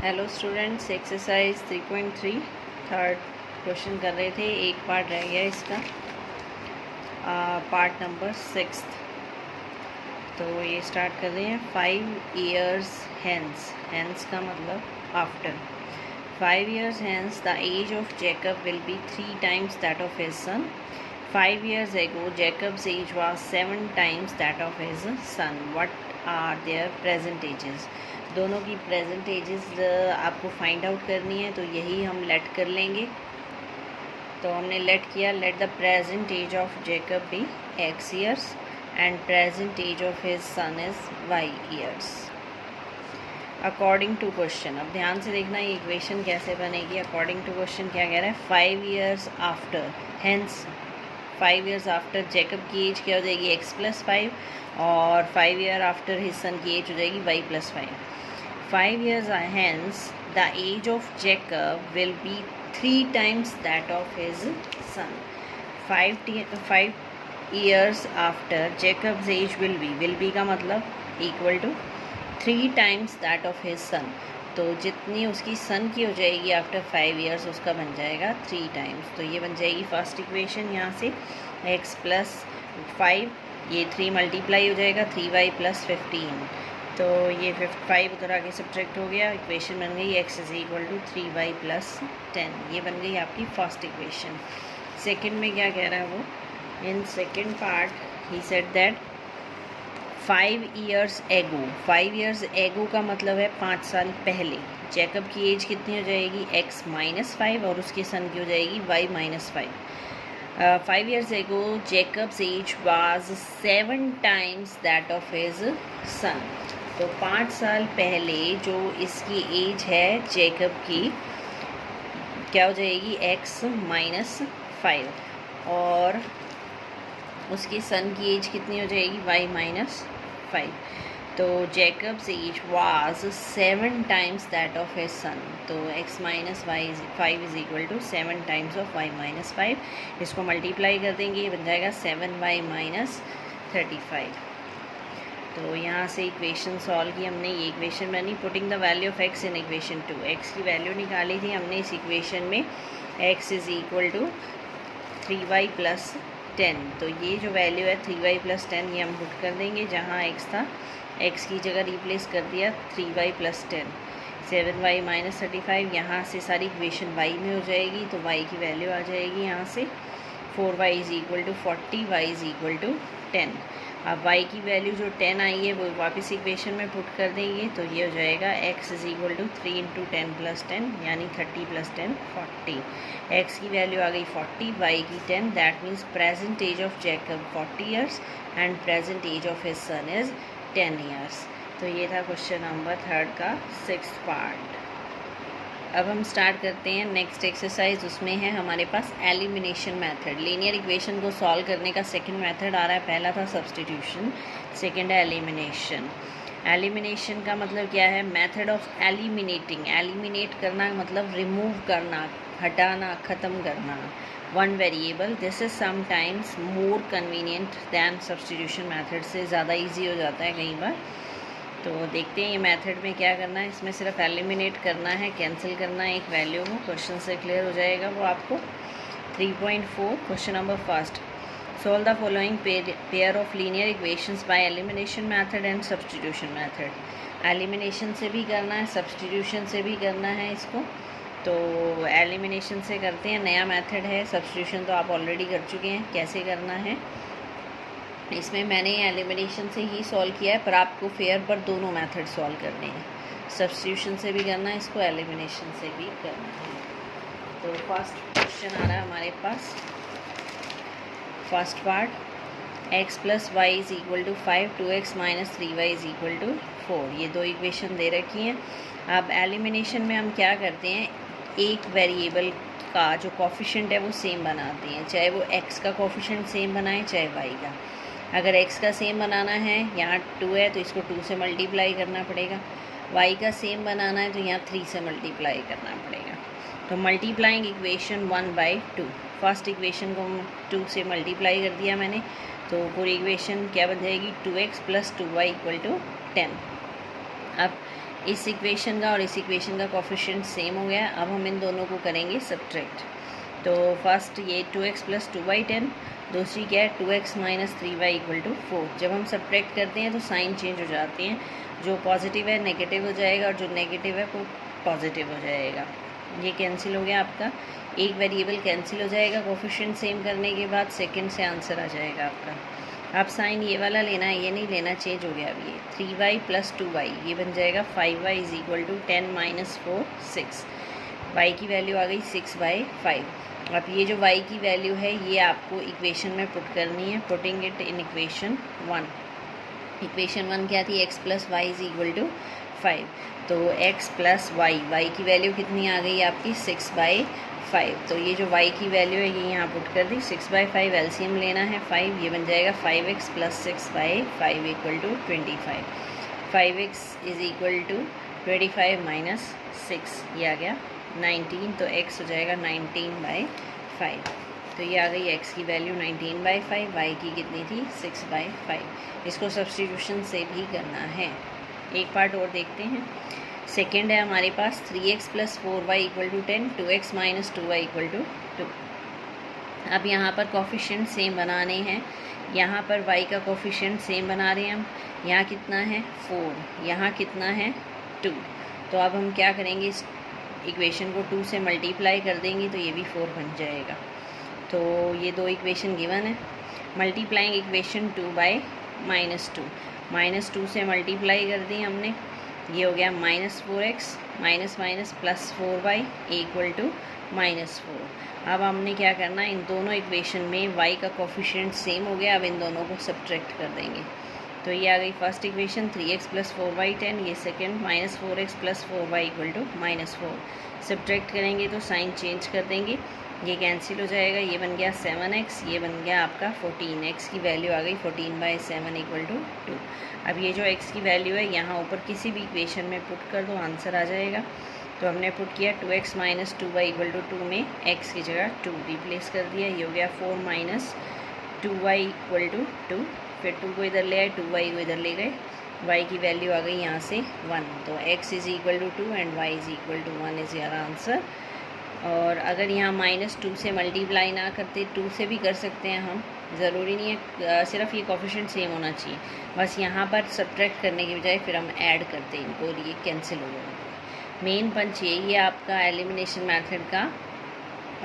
Hello students, exercise 3.3 third question कर रहे थे। एक पार्ट रह गया इसका, पार्ट नंबर 6। तो ये स्टार्ट कर रहे हैं। 5 years hence, hence का मतलब after. 5 years hence the age of Jacob will be 3 times that of his son. 5 years ago Jacob's age was 7 times that of his son. What are their present ages? दोनों की present ages आपको find out करनी है, तो यही हम late कर लेंगे। तो हमने लेट किया, let the present age of Jacob be x years and present age of his son is y years according to question. अब ध्यान से देखना ये इक्वेशन कैसे बनेगी। अकॉर्डिंग टू क्वेश्चन क्या कह रहा है? 5 years after, hence 5 years after Jacob की एज क्या हो जाएगी? x + 5, और 5 year आफ्टर हिज सन की एज हो जाएगी y + 5। 5 years hence the age of Jacob will be 3 times that of his son. 5 years after Jacob's age will be का मतलब equal to 3 times that of his son. तो जितनी उसकी सन की हो जाएगी आफ्टर 5 years उसका बन जाएगा 3 times। तो ये बन जाएगी फर्स्ट इक्वेशन। यहाँ से x + 5, ये 3 मल्टीप्लाई हो जाएगा 3y + 15। तो ये 5 उधर आगे सब्ट्रैक्ट हो गया, इक्वेशन बन गई x = 3y + 10। ये बन गई आपकी फर्स्ट इक्वेशन। सेकंड में क्या कह रहा है वो? In second part he said that 5 years ago, 5 years ago का मतलब है 5 साल पहले। जैकब की एज कितनी हो जाएगी? x - 5, और उसके सन की हो जाएगी y - 5। 5 years ago Jacob's age was 7 times that of his son. तो 5 साल पहले जो इसकी एज है जेकब की, क्या हो जाएगी? x - 5, और उसकी सन की एज कितनी हो जाएगी? y - 5। तो Jacob's age was 7 times that of his son. तो x - y 5 = 7 times of y - 5। इसको मल्टीप्लाई कर देंगे, ये बन जाएगा 7y - 35। तो यहाँ से इक्वेशन सॉल्व की हमने। ये इक्वेशन बनी, putting the value of x in equation 2। x की वैल्यू निकाली थी हमने इस इक्वेशन में, x = 3y + 10। तो ये जो वैल्यू है 3y + 10, ये हम पुट कर देंगे। जहाँ x था, x की जगह रिप्लेस कर दिया 3y + 10। 7y - 35, यहाँ से सारी इक्वेशन y में हो जाएगी, तो y की वैल्यू आ जाएगी यहाँ से 4y = 40, y = 10। अब y की वैल्यू जो 10 आई है वो वापस इक्वेशन में पुट कर देंगे, तो ये हो जाएगा x = 3 × 10 + 10, यानी 30 + 10 40। x की वैल्यू आ गई 40, y की 10। That means present age of Jacob 40 years and present age of his son is 10 years। तो ये था क्वेश्चन नंबर 3 का 6th पार्ट। अब हम स्टार्ट करते हैं नेक्स्ट एक्सरसाइज। उसमें है हमारे पास एलिमिनेशन मेथड। लीनियर इक्वेशन को सॉल्व करने का सेकंड मेथड आ रहा है। पहला था सब्स्टिट्यूशन, सेकंड है एलिमिनेशन। एलिमिनेशन का मतलब क्या है? Method of eliminating. एलिमिनेट करना मतलब रिमूव करना, हटाना, ख़त्म करना one variable. This is sometimes more convenient than substitution method. से ज़्यादा ईजी हो जाता है कई बार। तो देखते हैं ये मेथड में क्या करना है। इसमें सिर्फ एलिमिनेट करना है, कैंसिल करना है एक वैल्यू को। क्वेश्चन से क्लियर हो जाएगा वो आपको। 3.4 question number first. Solve the following pair of linear equations bye elimination method and substitution method. Elimination से भी करना है, सब्स्टिट्यूशन से भी करना है इसको। तो एलिमिनेशन से करते हैं, नया मेथड है। सब्स्टिट्यूशन तो आप ऑलरेडी कर चुके हैं। कैसे करना है? इसमें मैंने एलिमिनेशन से ही सॉल्व किया है, पर आपको फेयर पर दोनों मेथड सॉल्व करने हैं। सब्स्टिट्यूशन से भी करना है इसको, एलिमिनेशन से भी करना है। तो फर्स्ट क्वेश्चन आ रहा है हमारे पास, first part. x + y = 5, 2x - 3y = 4। ये दो इक्वेशन दे रखी हैं। अब एलिमिनेशन में हम क्या करते हैं? एक वेरिएबल का जो कोफिशिएंट है वो सेम बनाते हैं, चाहे वो x का कोफिशिएंट सेम बनाए चाहे y का। अगर x का सेम बनाना है, यहाँ 2 है तो इसको 2 से मल्टीप्लाई करना पड़ेगा। y का सेम बनाना है तो यहाँ 3 से मल्टीप्लाई करना पड़ेगा। तो मल्टीप्लाइंग इक्वेशन 1/2। फर्स्ट इक्वेशन को 2 से मल्टीप्लाई कर दिया मैंने, तो पूरी इक्वेशन क्या बन जाएगी? 2x + 2y = 10। अब इस इक्वेशन का और इस इक्वेशन का कोफिशिएंट सेम हो गया। अब हम इन दोनों को करेंगे सब्ट्रैक्ट। तो फर्स्ट ये 2x + 2y10, दूसरी क्या है 2x - 3y = 4। जब हम सब्ट्रैक्ट करते हैं तो साइन चेंज हो जाते हैं, जो पॉजिटिव है नेगेटिव हो जाएगा और जो नेगेटिव है वो पॉजिटिव हो जाएगा। ये कैंसिल हो गया आपका, एक वेरिएबल कैंसिल हो जाएगा कोफिशिएंट सेम करने के बाद, सेकंड से आंसर आ जाएगा आपका। अब साइन ये वाला लेना है, ये नहीं लेना, चेंज हो गया। अब ये 3y + 2y ये बन जाएगा 5y = 10 - 4 6। y की वैल्यू आ गई 6/5। अब ये जो y की वैल्यू है ये आपको इक्वेशन में पुट करनी है, putting it in equation 1। Equation 1 क्या थी, x + y = 5। तो x + y की वैल्यू कितनी आ गई आपकी 6/5। तो ये जो y की वैल्यू है ये यहाँ पुट कर दी, 6/5 एलसीएम लेना है 5, ये बन जाएगा 5x + 6/5 = 25। 5x = 25 - 6 ये आ गया 19, तो x हो जाएगा 19/5। तो ये आ गई x की वैल्यू 19/5, y की कितनी थी 6/5। इसको सब्स्टिट्यूशन से भी करना है। एक पार्ट और देखते हैं। सेकंड है हमारे पास 3x + 4y = 10, 2x - 2y = 2। अब यहाँ पर कोफिशिएंट सेम बनाने हैं, यहाँ पर y का कोफिशिएंट सेम बना रहे हैं हम। यहाँ कितना है 4, यहाँ कितना है 2। तो अब हम क्या करेंगे, इस इक्वेशन को 2 से मल्टीप्लाई कर देंगे तो ये भी 4 बन जाएगा। तो ये दो इक्वेशन गिवन है, मल्टीप्लाइंग इक्वेशन 2 - 2, -2 से मल्टीप्लाई कर दी हमने, ये हो गया -4x + 4y = -4। अब हमने क्या करना है, इन दोनों इक्वेशन में y का कोफिशिएंट सेम हो गया, अब इन दोनों को सब्ट्रैक्ट कर देंगे। तो ये आ गई फर्स्ट इक्वेशन 3x + 4y 10, ये सेकंड -4x + 4y = -4। सब्ट्रैक्ट करेंगे तो साइन चेंज कर देंगे, ये कैंसिल हो जाएगा, ये बन गया 7x, ये बन गया आपका 14। x की वैल्यू आ गई 14/7 = 2। अब ये जो x की वैल्यू है यहाँ ऊपर किसी भी इक्वेशन में पुट कर दो, आंसर आ जाएगा। तो हमने पुट किया 2x - 2y = 2 में x की जगह 2 रिप्लेस कर दिया, ये हो गया 4 - 2y = 2। फिर 2 को इधर ले आए, 2y को इधर ले गए, y की वैल्यू आ गई यहाँ से 1। तो x = 2 and y = 1 is your answer. और अगर यहाँ -2 से मल्टीप्लाई ना करते, 2 से भी कर सकते हैं हम, ज़रूरी नहीं है सिर्फ ये कोफिशिएंट सेम होना चाहिए। बस यहाँ पर सब्ट्रैक्ट करने की बजाय फिर हम ऐड करते हैं इनको और ये कैंसिल हो जाएंगे। मेन पंच यही है आपका एलिमिनेशन मेथड का,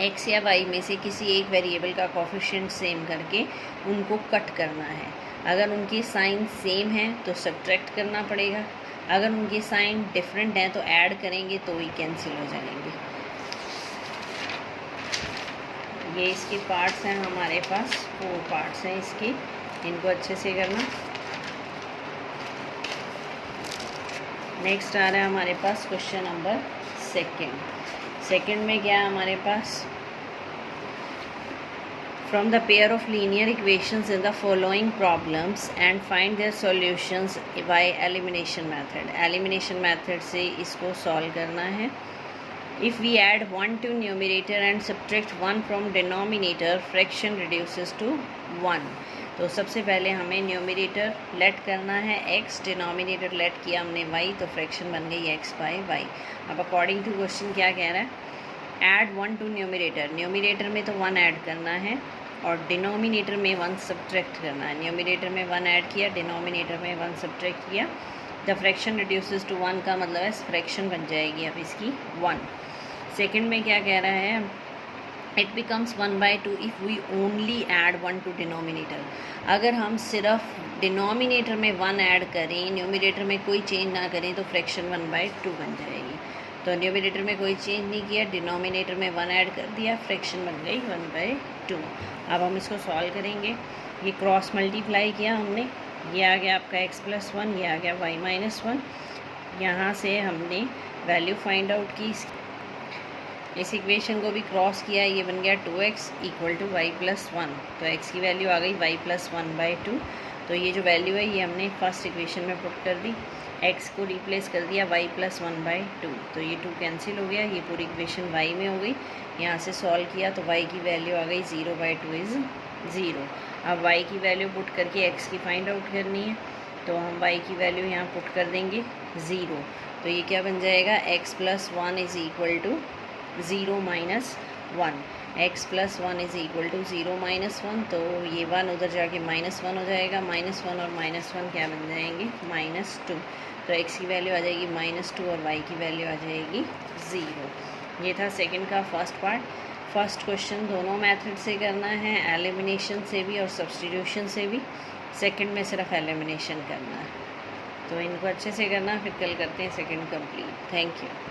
x या y में से किसी एक वेरिएबल का कोफिशिएंट सेम करके उनको कट करना है। अगर उनके साइन सेम हैं तो सब्ट्रैक्ट करना पड़ेगा, अगर उनके साइन डिफरेंट हैं तो ऐड करेंगे तो ही कैंसिल हो जाएंगे। ये इसके पार्ट्स हैं हमारे पास, 4 पार्ट्स हैं इसके, इनको अच्छे से करना। नेक्स्ट आ रहा है हमारे पास क्वेश्चन नंबर सेकंड में क्या है हमारे पास, from the pair of linear equations in the following problems and find their solutions by elimination method. Elimination method से इसको सॉल्व करना है। If we add 1 to numerator and subtract 1 from denominator, fraction reduces to 1। तो सबसे पहले हमें numerator late करना है x, डिनोमिनेटर लेट किया हमने y, तो फ्रैक्शन बन गई x/y। अब अकॉर्डिंग टू क्वेश्चन क्या कह रहा है, ऐड 1 टू न्यूमरेटर, न्यूमरेटर में तो 1 ऐड करना है और डिनोमिनेटर में 1 सब्ट्रैक्ट करना है। न्यूमरेटर में 1 ऐड किया, डिनोमिनेटर में 1 सब्ट्रैक्ट किया, द फ्रैक्शन रिड्यूसेस टू 1 का मतलब है फ्रैक्शन बन जाएगी अब इसकी 1। सेकंड में क्या कह रहा है, it becomes 1/2 if we only add 1 to denominator. अगर हम सिर्फ डिनोमिनेटर में 1 ऐड करें, न्यूमरेटर में कोई चेंज ना करें तो फ्रैक्शन 1/2 बन जाएगी। तो न्यूमरेटर में कोई चेंज नहीं किया, डिनोमिनेटर में 1 ऐड कर दिया, फ्रैक्शन बन गई 1/2। अब हम इसको सॉल्व करेंगे। ये क्रॉस मल्टीप्लाई किया हमने, ये आ गया आपका x + 1, ये आ गया y - 1। यहाँ से हमने वैल्यू फाइंड आउट की, इस इक्वेशन को भी क्रॉस किया, ये बन गया 2x = y + 1। तो x की वैल्यू आ गई y + 1/2। तो ये जो वैल्यू है ये हमने फर्स्ट इक्वेशन में पुट कर दी, x को रिप्लेस कर दिया y + 1/2। तो ये 2 कैंसिल हो गया, ये पूरी इक्वेशन y में हो गई। यहाँ से सॉल्व किया तो y की वैल्यू आ गई 0/2 इज़ 0। अब y की वैल्यू पुट करके x की फाइंड आउट करनी है, तो हम y की वैल्यू यहाँ पुट कर देंगे 0। तो ये क्या बन जाएगा, x plus 1 is equal to 0 minus 1, x plus 1 is equal to 0 minus 1, तो ये 1 उधर जाके -1 हो जाएगा, -1 और -1 क्या बन जाएंगे, -2, तो x की वैल्यू आ जाएगी -2 और y की वैल्यू आ जाएगी 0। ये था सेकंड का फर्स्ट पार्ट। फर्स्ट क्वेश्चन दोनों मेथड से करना है, एलिमिनेशन से भी और सब्स्टिट्यूशन से भी। सेकंड में सिर्फ एलिमिनेशन करना है, तो इनको अच्छे से करना, फिर कल करते हैं सेकंड कंप्लीट। Thank you.